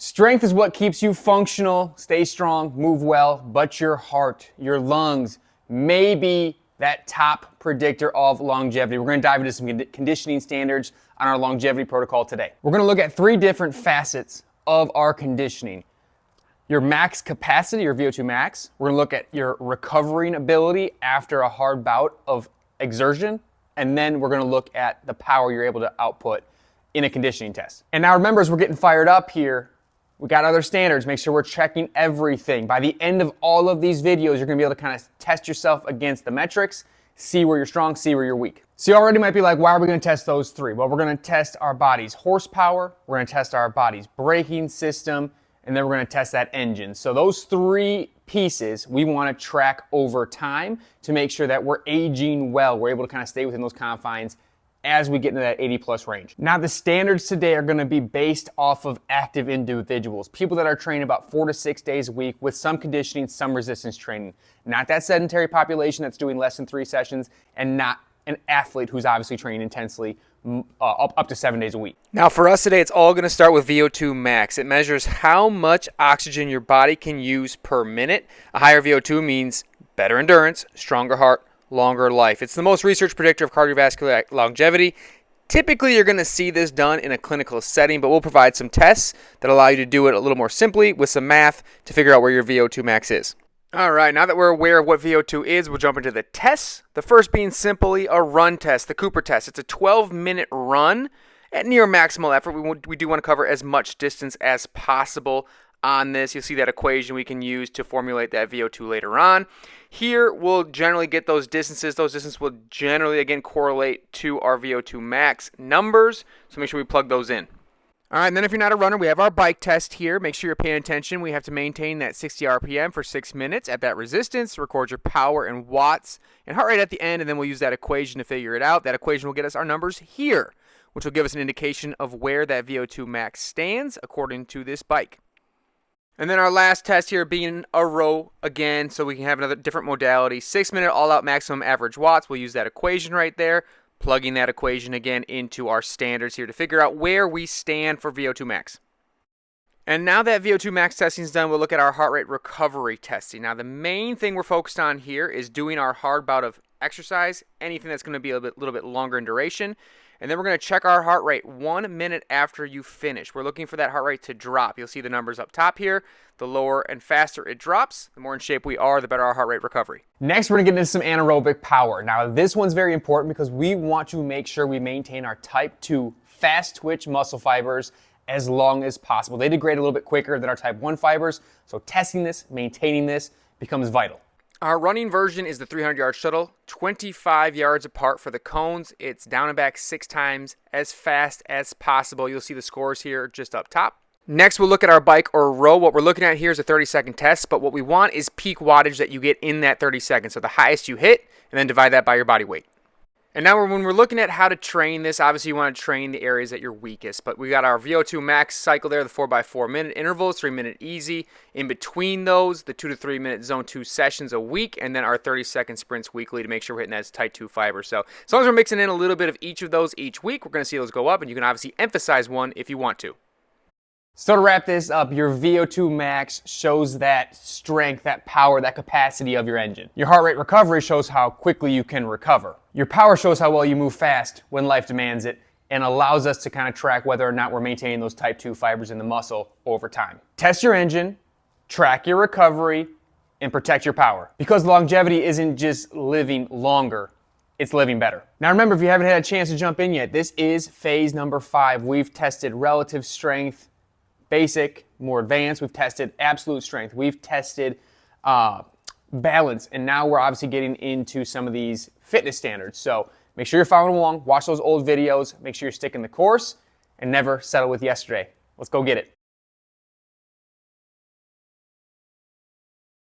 Strength is what keeps you functional, stay strong, move well, but your heart, your lungs may be that top predictor of longevity. We're going to dive into some conditioning standards on our longevity protocol today. We're going to look at 3 different facets of our conditioning. Your max capacity, your VO2 max. We're going to look at your recovering ability after a hard bout of exertion. And then we're going to look at the power you're able to output in a conditioning test. And now remember, as we're getting fired up here, we got other standards. Make sure we're checking everything. By the end of all of these videos, you're gonna be able to kind of test yourself against the metrics, see where you're strong, see where you're weak. So you already might be like, why are we gonna test those 3? Well, we're gonna test our body's horsepower, we're gonna test our body's braking system, and then we're gonna test that engine. So those 3 pieces we wanna track over time to make sure that we're aging well. We're able to kind of stay within those confines as we get into that 80+ range. Now the standards today are gonna be based off of active individuals, people that are trained about 4 to 6 days a week with some conditioning, some resistance training. Not that sedentary population that's doing less than 3 sessions, and not an athlete who's obviously training intensely up to 7 days a week. Now for us today, it's all gonna start with VO2 max. It measures how much oxygen your body can use per minute. A higher VO2 means better endurance, stronger heart, longer life. It's the most researched predictor of cardiovascular longevity. Typically, you're going to see this done in a clinical setting, but we'll provide some tests that allow you to do it a little more simply with some math to figure out where your VO2 max is. All right, now that we're aware of what VO2 is, we'll jump into the tests. The first being simply a run test, the Cooper test. It's a 12-minute run at near maximal effort. We do want to cover as much distance as possible on this. You'll see that equation we can use to formulate that VO2 later on. Here, we'll generally get those distances. Those distances will generally, again, correlate to our VO2 max numbers, so make sure we plug those in. All right, and then if you're not a runner, we have our bike test here. Make sure you're paying attention. We have to maintain that 60 RPM for 6 minutes at that resistance, record your power in watts and heart rate at the end, and then we'll use that equation to figure it out. That equation will get us our numbers here, which will give us an indication of where that VO2 max stands according to this bike. And then our last test here being a row again, so we can have another different modality. 6-minute all-out maximum average watts. We'll use that equation right there, plugging that equation again into our standards here to figure out where we stand for VO2 max. And now that VO2 max testing is done, we'll look at our heart rate recovery testing. Now the main thing we're focused on here is doing our hard bout of exercise, anything that's going to be a little bit longer in duration. And then we're going to check our heart rate 1 minute after you finish. We're looking for that heart rate to drop. You'll see the numbers up top here. The lower and faster it drops, the more in shape we are, the better our heart rate recovery. Next, we're going to get into some anaerobic power. Now, this one's very important because we want to make sure we maintain our type 2 fast twitch muscle fibers as long as possible. They degrade a little bit quicker than our type 1 fibers, so testing this, maintaining this becomes vital. Our running version is the 300-yard shuttle, 25 yards apart for the cones. It's down and back 6 times as fast as possible. You'll see the scores here just up top. Next, we'll look at our bike or row. What we're looking at here is a 30-second test, but what we want is peak wattage that you get in that 30 seconds. So the highest you hit, and then divide that by your body weight. And now when we're looking at how to train this, obviously you want to train the areas that you're weakest. But we got our VO2 max cycle there, the 4x4 minute intervals, 3-minute easy. In between those, the 2 to 3 minute zone 2 sessions a week, and then our 30-second sprints weekly to make sure we're hitting that type 2 fiber. So as long as we're mixing in a little bit of each of those each week, we're going to see those go up, and you can obviously emphasize one if you want to. So to wrap this up, your VO2 max shows that strength, that power, that capacity of your engine. Your heart rate recovery shows how quickly you can recover. Your power shows how well you move fast when life demands it and allows us to kind of track whether or not we're maintaining those type 2 fibers in the muscle over time. Test your engine, track your recovery, and protect your power. Because longevity isn't just living longer, it's living better. Now remember, if you haven't had a chance to jump in yet, this is phase number 5. We've tested relative strength, basic, more advanced. We've tested absolute strength. We've tested balance. And now we're obviously getting into some of these fitness standards. So make sure you're following along. Watch those old videos. Make sure you're sticking the course and never settle with yesterday. Let's go get it.